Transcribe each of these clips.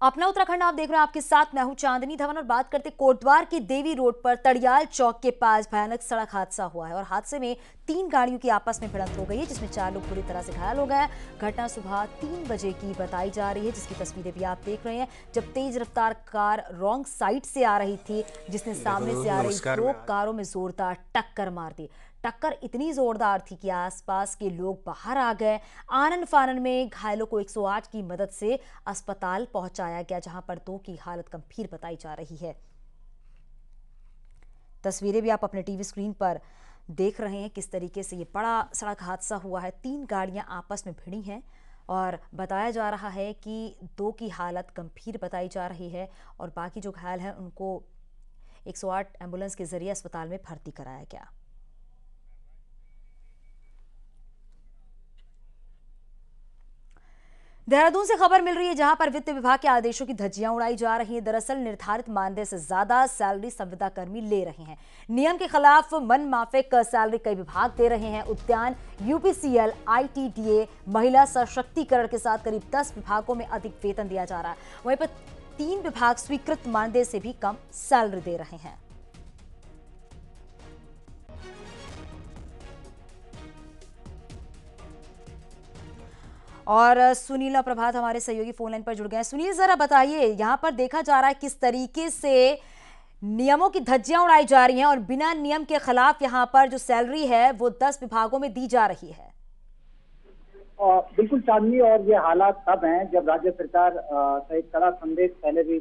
अपना उत्तराखंड आप देख रहे हैं, आपके साथ मैं हूं चांदनी धवन और बात करते कोटद्वार के देवी रोड पर तड़ियाल चौक के पास भयानक सड़क हादसा हुआ है और हादसे में 3 गाड़ियों की आपस में भिड़ंत हो गई है, जिसमें 4 लोग बुरी तरह से घायल हो गए हैं। घटना सुबह 3 बजे की बताई जा रही है, जिसकी तस्वीरें भी आप देख रहे हैं, जब तेज रफ्तार कार रॉन्ग साइड से आ रही थी, जिसने सामने से आ रही 2 कारों में जोरदार टक्कर मार दी। टक्कर इतनी जोरदार थी कि आसपास के लोग बाहर आ गए। आनन फानन में घायलों को 108 की मदद से अस्पताल पहुंचाया गया, जहां पर 2 की हालत गंभीर बताई जा रही है। तस्वीरें भी आप अपने टीवी स्क्रीन पर देख रहे हैं, किस तरीके से ये बड़ा सड़क हादसा हुआ है। 3 गाड़ियां आपस में भिड़ी हैं और बताया जा रहा है कि 2 की हालत गंभीर बताई जा रही है और बाकी जो घायल हैं उनको 108 एम्बुलेंस के जरिए अस्पताल में भर्ती कराया गया। देहरादून से खबर मिल रही है, जहां पर वित्त विभाग के आदेशों की धज्जियां उड़ाई जा रही हैं। दरअसल निर्धारित मानदेय से ज्यादा सैलरी संविदा कर्मी ले रहे हैं। नियम के खिलाफ मन माफिक सैलरी कई विभाग दे रहे हैं। उद्यान, यूपीसीएल, आईटीडीए, महिला सशक्तिकरण के साथ करीब 10 विभागों में अधिक वेतन दिया जा रहा है। वहीं पर 3 विभाग स्वीकृत मानदेय से भी कम सैलरी दे रहे हैं। और सुनील और प्रभात हमारे सहयोगी फोन लाइन पर जुड़ गए हैं। सुनील, जरा बताइए, यहां पर देखा जा रहा है किस तरीके से नियमों की धज्जियां उड़ाई जा रही हैं और बिना नियम के खिलाफ यहां पर जो सैलरी है वो 10 विभागों में दी जा रही है। बिल्कुल चांदनी, और ये हालात तब हैं जब राज्य सरकार का एक कड़ा संदेश पहले भी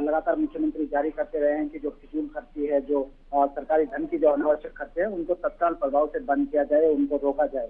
लगातार मुख्यमंत्री जारी करते रहे हैं कि जो फिजूल खर्ची है, जो सरकारी धन की जो अनावश्यक खर्चे हैं, उनको तत्काल प्रभाव से बंद किया जाए, उनको रोका जाए।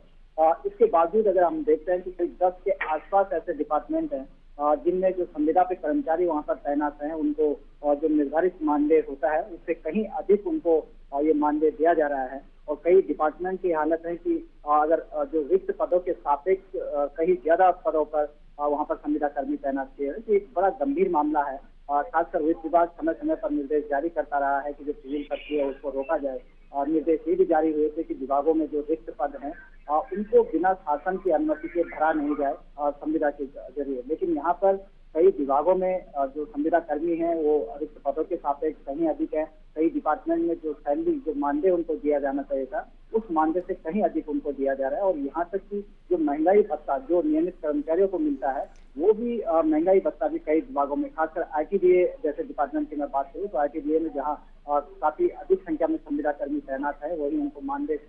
इसके बावजूद अगर हम देखते हैं कि करीब 10 के आसपास ऐसे डिपार्टमेंट हैं जिनमें जो संविदा पे कर्मचारी वहां पर तैनात हैं, उनको जो निर्धारित मानदेय होता है उससे कहीं अधिक उनको ये मानदेय दिया जा रहा है। और कई डिपार्टमेंट की हालत है कि अगर जो रिक्त पदों के सापेक्ष कहीं ज्यादा पदों पर वहां पर संविदा कर्मी तैनात किए हैं, तो एक बड़ा गंभीर मामला है। खासकर वित्त विभाग समय समय पर निर्देश जारी करता रहा है कि जो फिजूल खर्ची है उसको रोका जाए। और निर्देश ये भी जारी हुए थे कि विभागों में जो रिक्त पद हैं उनको बिना शासन की अनुमति के भरा नहीं जाए संविदा के जरिए। लेकिन यहाँ पर कई विभागों में जो संविदा कर्मी हैं वो रिक्त पदों के सापेक्ष कहीं अधिक है। कई डिपार्टमेंट में जो सैलरी, जो मानदेय उनको दिया जाना चाहिए था, उस मानदेय से कहीं अधिक उनको दिया जा रहा है। और यहाँ तक कि जो महंगाई भत्ता जो नियमित कर्मचारियों को मिलता है, वो भी महंगाई भत्ता भी कई विभागों में, खासकर आईटीडीए जैसे डिपार्टमेंट की मैं बात करूँ तो आईटीडीए में जहाँ काफी अधिक संख्या में संविदा कर्मी तैनात है, वही उनको मानदेय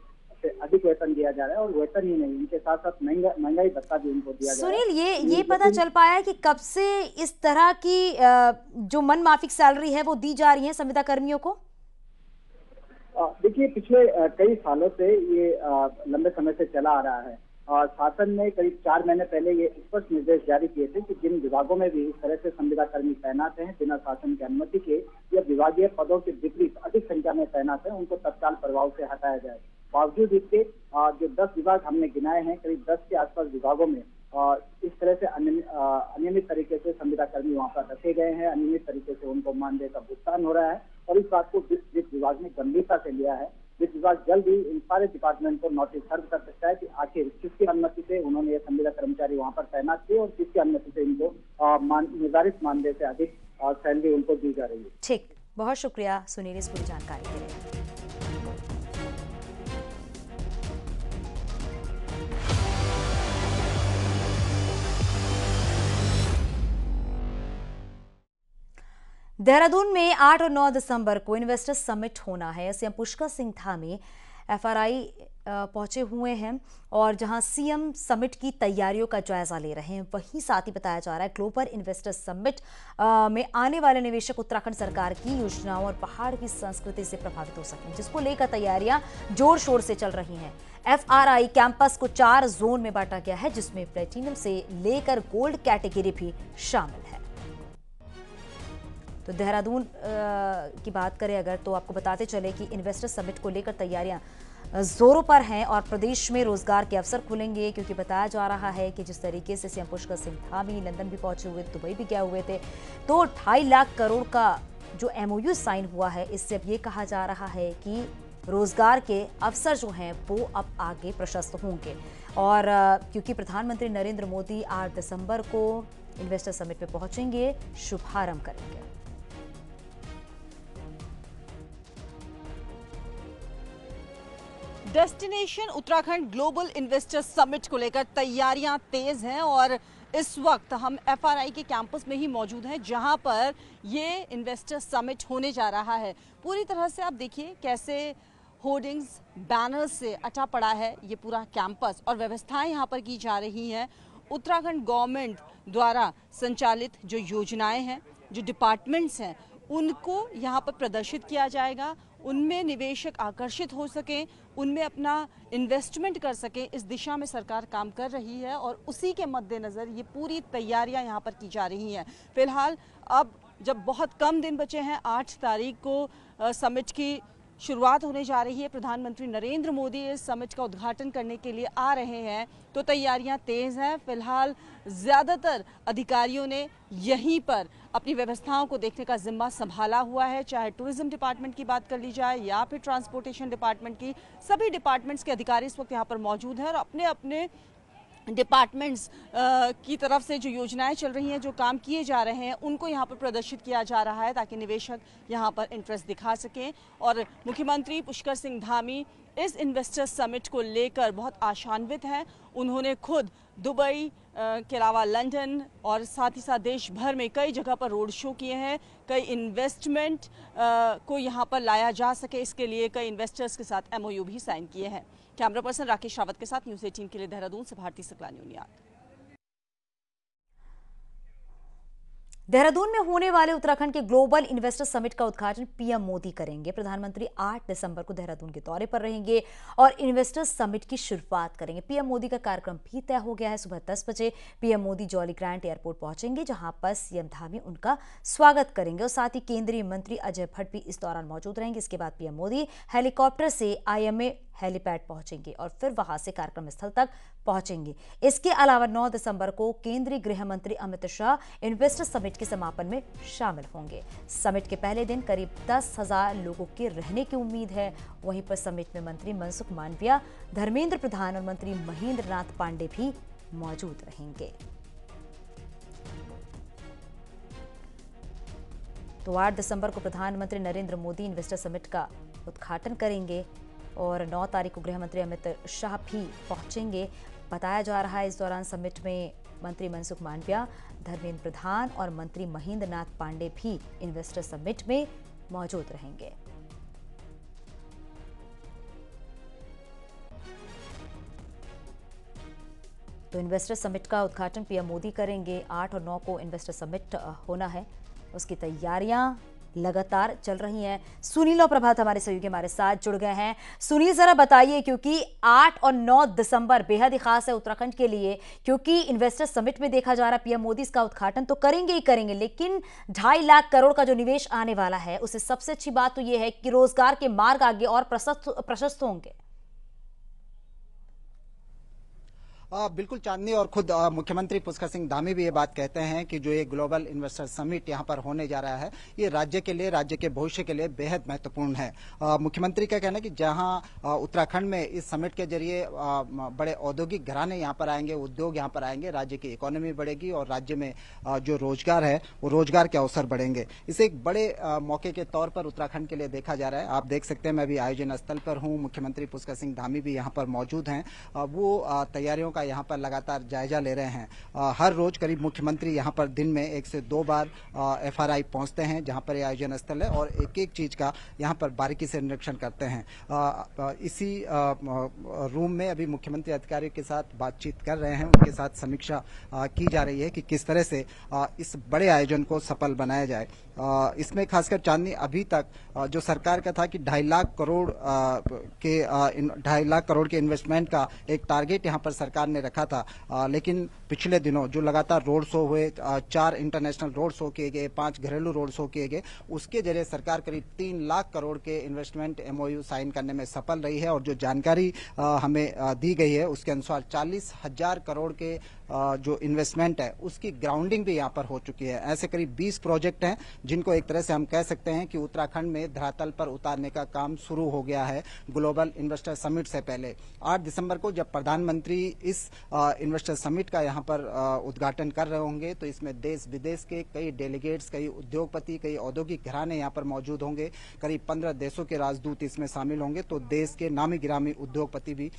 से अधिक वेतन दिया जा रहा है। और वेतन ही नहीं, इनके साथ साथ महंगाई भत्ता भी उनको दिया जा रहा है। सुनील, ये पता चल पाया है कि कब से इस तरह की जो मन माफिक सैलरी है वो दी जा रही है संविदा कर्मियों को? देखिए, पिछले कई सालों से ये लंबे समय से चला आ रहा है। शासन ने करीब 4 महीने पहले ये स्पष्ट निर्देश जारी किए थे कि जिन विभागों में भी इस तरह से संविदा कर्मी तैनात हैं बिना शासन की अनुमति के या विभागीय पदों के विपरीत अधिक संख्या में तैनात हैं, उनको तत्काल प्रभाव से हटाया जाए। बावजूद इसके जो 10 विभाग हमने गिनाए हैं, करीब 10 के आसपास विभागों में इस तरह से अनियमित तरीके से संविदा कर्मी वहां पर रखे गए हैं। अनियमित तरीके से उनको मानदेय का भुगतान हो रहा है और इस बात को वित्त विभाग ने गंभीरता से लिया है। वित्त विभाग जल्द ही इन सारे डिपार्टमेंट को नोटिस सर्व कर सकता है कि आखिर किसकी अनुमति से उन्होंने ये संविदा कर्मचारी वहां पर तैनात किए और किसकी अनुमति से इनको निर्धारित मानदेय से अधिक सैलरी उनको दी जा रही है। ठीक, बहुत शुक्रिया सुनील इस पूरी जानकारी के लिए। देहरादून में 8 और 9 दिसंबर को इन्वेस्टर्स समिट होना है। सीएम पुष्कर सिंह धामी एफआरआई पहुंचे हुए हैं और जहां सीएम समिट की तैयारियों का जायजा ले रहे हैं, वहीं साथ ही बताया जा रहा है ग्लोबल इन्वेस्टर्स समिट में आने वाले निवेशक उत्तराखंड सरकार की योजनाओं और पहाड़ की संस्कृति से प्रभावित हो सकें, जिसको लेकर तैयारियां जोर शोर से चल रही हैं। एफआरआई कैंपस को 4 जोन में बांटा गया है, जिसमें प्लेटिनम से लेकर गोल्ड कैटेगरी भी शामिल है। तो देहरादून की बात करें अगर, तो आपको बताते चले कि इन्वेस्टर समिट को लेकर तैयारियां जोरों पर हैं और प्रदेश में रोजगार के अवसर खुलेंगे, क्योंकि बताया जा रहा है कि जिस तरीके से सीएम पुष्कर सिंह धामी लंदन भी पहुंचे हुए, दुबई भी गए हुए थे, तो 2.5 लाख करोड़ का जो एमओयू साइन हुआ है, इससे अब ये कहा जा रहा है कि रोजगार के अवसर जो हैं वो अब आगे प्रशस्त होंगे। और क्योंकि प्रधानमंत्री नरेंद्र मोदी 8 दिसंबर को इन्वेस्टर समिट में पहुंचेंगे, शुभारंभ करेंगे। Destination Uttarakhand global investor summit को लेकर तैयारियां तेज हैं और इस वक्त हम FRI के कैंपस में ही मौजूद हैं, जहां पर ये इन्वेस्टर समिट होने जा रहा है। पूरी तरह से आप देखिए कैसे होर्डिंग्स, बैनर्स से अटा पड़ा है ये पूरा कैंपस और व्यवस्थाएं यहां पर की जा रही हैं। उत्तराखंड गवर्नमेंट द्वारा संचालित जो योजनाएं हैं, जो डिपार्टमेंट्स हैं, उनको यहाँ पर प्रदर्शित किया जाएगा। उनमें निवेशक आकर्षित हो सकें, उनमें अपना इन्वेस्टमेंट कर सकें, इस दिशा में सरकार काम कर रही है और उसी के मद्देनज़र ये पूरी तैयारियां यहाँ पर की जा रही हैं। फिलहाल अब जब बहुत कम दिन बचे हैं, 8 तारीख को समिट की शुरुआत होने जा रही है। प्रधानमंत्री नरेंद्र मोदी इस समिट का उद्घाटन करने के लिए आ रहे हैं, तो तैयारियां तेज हैं। फिलहाल ज़्यादातर अधिकारियों ने यहीं पर अपनी व्यवस्थाओं को देखने का जिम्मा संभाला हुआ है, चाहे टूरिज्म डिपार्टमेंट की बात कर ली जाए या फिर ट्रांसपोर्टेशन डिपार्टमेंट की। सभी डिपार्टमेंट्स के अधिकारी इस वक्त यहाँ पर मौजूद हैं और अपने अपने डिपार्टमेंट्स की तरफ से जो योजनाएं चल रही हैं, जो काम किए जा रहे हैं, उनको यहाँ पर प्रदर्शित किया जा रहा है ताकि निवेशक यहाँ पर इंटरेस्ट दिखा सकें। और मुख्यमंत्री पुष्कर सिंह धामी इस इन्वेस्टर समिट को लेकर बहुत आशान्वित हैं। उन्होंने खुद दुबई के अलावा लंदन और साथ ही साथ देश भर में कई जगह पर रोड शो किए हैं। कई इन्वेस्टमेंट को यहाँ पर लाया जा सके, इसके लिए कई इन्वेस्टर्स के साथ MOU भी साइन किए हैं। कैमरा पर्सन राकेश रावत के साथ न्यूज़ 18 के लिए देहरादून से भारती सकलानी उनियाद। देहरादून में होने वाले उत्तराखंड के ग्लोबल इन्वेस्टर समिट का उद्घाटन PM मोदी करेंगे। प्रधानमंत्री 8 दिसंबर को देहरादून के दौरे पर रहेंगे और इन्वेस्टर समिट की शुरुआत करेंगे। PM मोदी का कार्यक्रम भी तय हो गया है। सुबह 10 बजे PM Modi jolly grant airport पहुंचेंगे, जहां पर CM धामी उनका स्वागत करेंगे और साथ ही केंद्रीय मंत्री अजय भट्ट भी इस दौरान मौजूद रहेंगे। इसके बाद PM मोदी हेलीकॉप्टर से IMA हेलीपैड पहुंचेंगे और फिर वहां से कार्यक्रम स्थल तक पहुंचेंगे। इसके अलावा 9 दिसंबर को केंद्रीय गृह मंत्री अमित शाह इन्वेस्टर समिट के समापन में शामिल होंगे। समिट के पहले दिन करीब 10,000 लोगों के रहने की उम्मीद है। वहीं पर समिट में मंत्री मनसुख मांडविया, धर्मेंद्र प्रधान और मंत्री महेंद्र नाथ पांडे भी मौजूद रहेंगे। तो 8 दिसंबर को प्रधानमंत्री नरेंद्र मोदी इन्वेस्टर समिट का उद्घाटन करेंगे और 9 तारीख को गृह मंत्री अमित शाह भी पहुंचेंगे। बताया जा रहा है इस दौरान समिट में मंत्री मनसुख मांडविया, धर्मेंद्र प्रधान और मंत्री महेंद्र नाथ पांडे भी इन्वेस्टर समिट में मौजूद रहेंगे। तो इन्वेस्टर समिट का उद्घाटन PM मोदी करेंगे। 8 और 9 को इन्वेस्टर समिट होना है, उसकी तैयारियां लगातार चल रही हैं। सुनील और प्रभात हमारे सहयोगी हमारे साथ जुड़ गए हैं। सुनील, जरा बताइए, क्योंकि 8 और 9 दिसंबर बेहद ही खास है उत्तराखंड के लिए, क्योंकि इन्वेस्टर समिट में देखा जा रहा है PM मोदी इसका उद्घाटन तो करेंगे ही करेंगे, लेकिन 2.5 लाख करोड़ का जो निवेश आने वाला है, उससे सबसे अच्छी बात तो यह है कि रोजगार के मार्ग आगे और प्रशस्त होंगे। बिल्कुल चांदनी, और खुद मुख्यमंत्री पुष्कर सिंह धामी भी ये बात कहते हैं कि जो ये ग्लोबल इन्वेस्टर समिट यहाँ पर होने जा रहा है, ये राज्य के लिए, राज्य के भविष्य के लिए बेहद महत्वपूर्ण है। मुख्यमंत्री का कहना है कि जहाँ उत्तराखंड में इस समिट के जरिए बड़े औद्योगिक घराने यहाँ पर आएंगे, उद्योग यहाँ पर आएंगे, राज्य की इकोनॉमी बढ़ेगी और राज्य में जो रोजगार है वो रोजगार के अवसर बढ़ेंगे। इसे एक बड़े मौके के तौर पर उत्तराखंड के लिए देखा जा रहा है। आप देख सकते हैं, मैं भी आयोजन स्थल पर हूँ, मुख्यमंत्री पुष्कर सिंह धामी भी यहाँ पर मौजूद हैं। वो तैयारियों का यहाँ पर लगातार जायजा ले रहे हैं। हर रोज करीब मुख्यमंत्री यहाँ पर दिन में 1 से 2 बार FRI पहुंचते हैं, जहाँ पर यह आयोजन स्थल है, और एक एक चीज का यहाँ पर बारीकी से निरीक्षण करते हैं। इसी रूम में अभी मुख्यमंत्री अधिकारियों के साथ बातचीत कर रहे हैं, उनके साथ समीक्षा की जा रही है कि किस तरह से इस बड़े आयोजन को सफल बनाया जाए। इसमें खासकर चांदनी, अभी तक जो सरकार का था कि 2.5 लाख करोड़ के इन्वेस्टमेंट का एक टारगेट यहाँ पर सरकार ने रखा था, लेकिन पिछले दिनों जो लगातार रोड शो हुए, 4 इंटरनेशनल रोड शो किए गए, 5 घरेलू रोड शो किए गए, उसके जरिए सरकार करीब 3 लाख करोड़ के इन्वेस्टमेंट MOU साइन करने में सफल रही है। और जो जानकारी हमें दी गई है उसके अनुसार 40,000 करोड़ के जो इन्वेस्टमेंट है उसकी ग्राउंडिंग भी यहाँ पर हो चुकी है। ऐसे करीब 20 प्रोजेक्ट हैं जिनको एक तरह से हम कह सकते हैं कि उत्तराखंड में धरातल पर उतारने का काम शुरू हो गया है ग्लोबल इन्वेस्टर समिट से पहले। 8 दिसंबर को जब प्रधानमंत्री इस इन्वेस्टर समिट का यहाँ पर उद्घाटन कर रहे होंगे तो इसमें देश विदेश के कई डेलीगेट्स, कई उद्योगपति, कई औद्योगिक घराने यहाँ पर मौजूद होंगे। करीब 15 देशों के राजदूत इसमें शामिल होंगे। तो देश के नामी गिरामी उद्योगपति भी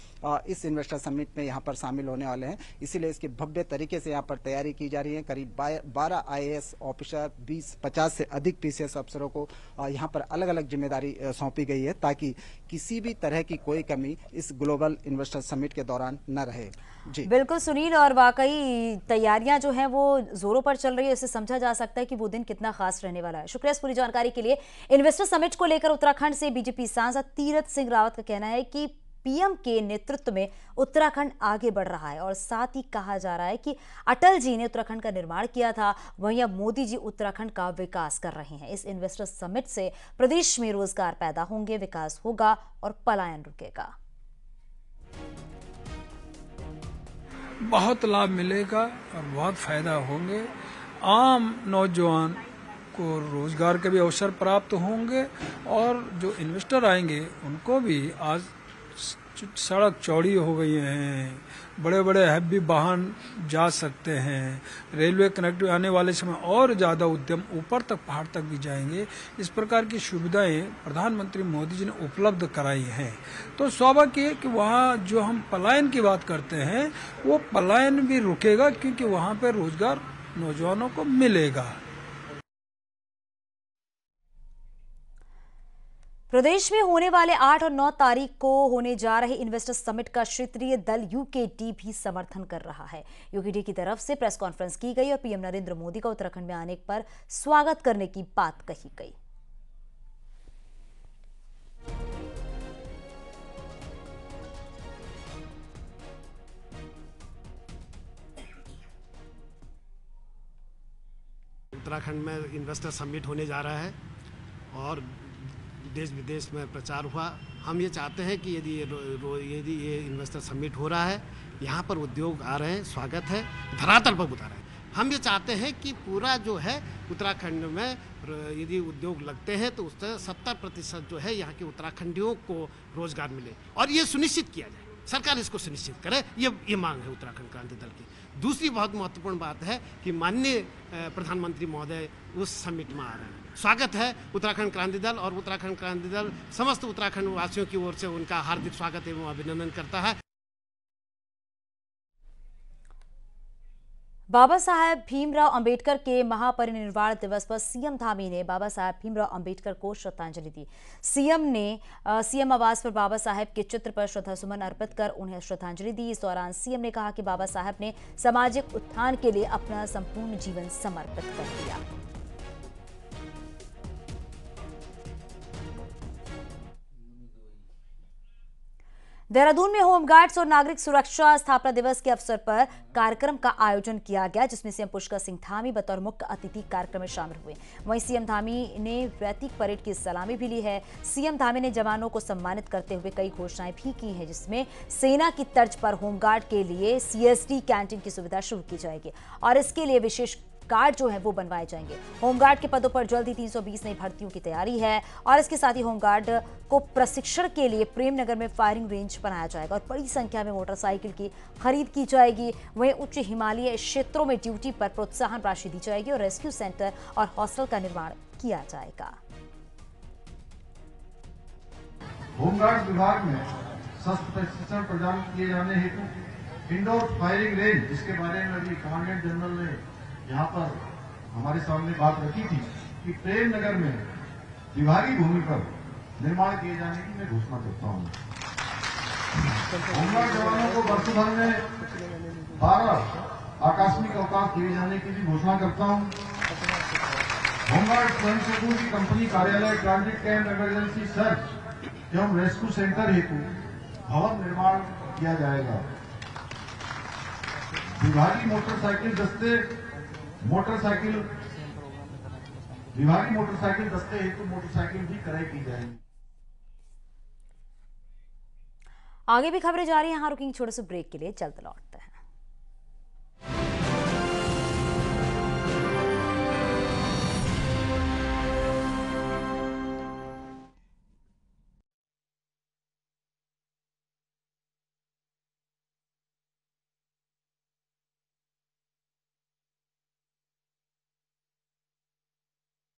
इस इन्वेस्टर समिट में यहाँ पर शामिल होने वाले हैं। इसीलिए इसकी भव्य तरीके से यहाँ पर तैयारी की जा रही है। करीब 12 IAS ऑफिसर, 20-50 से अधिक PCS अफसरों को यहाँ पर अलग अलग जिम्मेदारी सौंपी गई है ताकि किसी भी तरह की कोई कमी इस ग्लोबल इन्वेस्टर समिट के दौरान न रहे। जी बिल्कुल सुनील, और वाकई तैयारियां जो हैं वो जोरों पर चल रही है। इससे समझा जा सकता है कि वो दिन कितना खास रहने वाला है। शुक्रिया इस पूरी जानकारी के लिए। इन्वेस्टर समिट को लेकर उत्तराखंड से बीजेपी सांसद तीरथ सिंह रावत का कहना है कि पीएम के नेतृत्व में उत्तराखंड आगे बढ़ रहा है और साथ ही कहा जा रहा है कि अटल जी ने उत्तराखंड का निर्माण किया था, वहीं अब मोदी जी उत्तराखंड का विकास कर रहे हैं। इस इन्वेस्टर समिट से प्रदेश में रोजगार पैदा होंगे, विकास होगा और पलायन रुकेगा। बहुत लाभ मिलेगा और बहुत फायदा होंगे। आम नौजवान को रोजगार के भी अवसर प्राप्त होंगे और जो इन्वेस्टर आएंगे उनको भी आज सड़क चौड़ी हो गई हैं, बड़े बड़े हैवी वाहन जा सकते हैं, रेलवे कनेक्टिविटी आने वाले समय और ज़्यादा उद्यम ऊपर तक, पहाड़ तक भी जाएंगे। इस प्रकार की सुविधाएं प्रधानमंत्री मोदी जी ने उपलब्ध कराई हैं। तो स्वाभाविक है कि वहाँ जो हम पलायन की बात करते हैं वो पलायन भी रुकेगा क्योंकि वहाँ पर रोजगार नौजवानों को मिलेगा। प्रदेश में होने वाले 8 और 9 तारीख को होने जा रहे इन्वेस्टर समिट का क्षेत्रीय दल यूकेडी भी समर्थन कर रहा है। यूकेडी की तरफ से प्रेस कॉन्फ्रेंस की गई और पीएम नरेंद्र मोदी का उत्तराखंड में आने पर स्वागत करने की बात कही गई। उत्तराखंड में इन्वेस्टर समिट होने जा रहा है और देश विदेश में प्रचार हुआ। हम ये चाहते हैं कि यदि ये इन्वेस्टर समिट हो रहा है, यहाँ पर उद्योग आ रहे हैं, स्वागत है, धरातल पर उतारा है। हम ये चाहते हैं कि पूरा जो है उत्तराखंड में यदि उद्योग लगते हैं तो उससे 70% जो है यहाँ के उत्तराखंडियों को रोजगार मिले और ये सुनिश्चित किया जाए, सरकार इसको सुनिश्चित करे, ये मांग है उत्तराखंड क्रांति दल की। दूसरी बहुत महत्वपूर्ण बात है कि माननीय प्रधानमंत्री महोदय उस समिट में आ रहे हैं। स्वागत है उत्तराखंड क्रांति दल और उत्तराखंड क्रांति दल समस्त उत्तराखंड वासियों की ओर से उनका हार्दिक स्वागत एवं अभिनंदन करता है। बाबा साहेब भीमराव अंबेडकर के महापरिनिर्वाण दिवस पर सीएम धामी ने बाबा साहेब भीमराव अंबेडकर को श्रद्धांजलि दी। सीएम आवास पर बाबा साहेब के चित्र पर श्रद्धासुमन अर्पित कर उन्हें श्रद्धांजलि दी। इस दौरान सीएम ने कहा कि बाबा साहेब ने सामाजिक उत्थान के लिए अपना संपूर्ण जीवन समर्पित कर दिया। देहरादून में होमगार्ड्स और नागरिक सुरक्षा स्थापना दिवस के अवसर पर कार्यक्रम का आयोजन किया गया, जिसमें सीएम पुष्कर सिंह धामी बतौर मुख्य अतिथि कार्यक्रम में शामिल हुए। वहीं सीएम धामी ने रैतिक परेड की सलामी भी ली है। सीएम धामी ने जवानों को सम्मानित करते हुए कई घोषणाएं भी की हैं, जिसमें सेना की तर्ज पर होमगार्ड के लिए CSD कैंटीन की सुविधा शुरू की जाएगी और इसके लिए विशेष कार्ड जो है वो बनवाए जाएंगे। होमगार्ड के पदों पर जल्द ही 320 नई भर्तियों की तैयारी है और इसके साथ ही होमगार्ड को प्रशिक्षण के लिए प्रेमनगर में फायरिंग रेंज बनाया जाएगा और बड़ी संख्या में मोटरसाइकिल की खरीद की जाएगी। वहीं उच्च हिमालयी क्षेत्रों में ड्यूटी पर प्रोत्साहन राशि दी जाएगी और रेस्क्यू सेंटर और हॉस्टल का निर्माण किया जाएगा। होमगार्ड विभाग में शस्त्र प्रशिक्षण प्रदान किए जाने हेतु इंडोर फायरिंग रेंज, जिसके बारे में अभी कमांडेंट जनरल ने यहाँ पर हमारे सामने बात रखी थी कि प्रेमनगर में विभागीय भूमि पर निर्माण किए जाने की मैं घोषणा करता हूँ। होमगार्ड जवानों को वर्ष भर में 12 आकस्मिक अवकाश दिए जाने की भी घोषणा करता हूँ। होमगार्ड स्वयंसेवकों की कंपनी कार्यालय, ट्रांजिट कैंप, इमरजेंसी सर्च एवं रेस्क्यू सेंटर हेतु भवन निर्माण किया जाएगा। विभागीय मोटरसाइकिल दस्ते हेतु मोटरसाइकिल भी क्रय की जाएगी। आगे भी खबरें जारी हैं, यहाँ रुकेंगे छोटे से ब्रेक के लिए, जल्द लौटते हैं।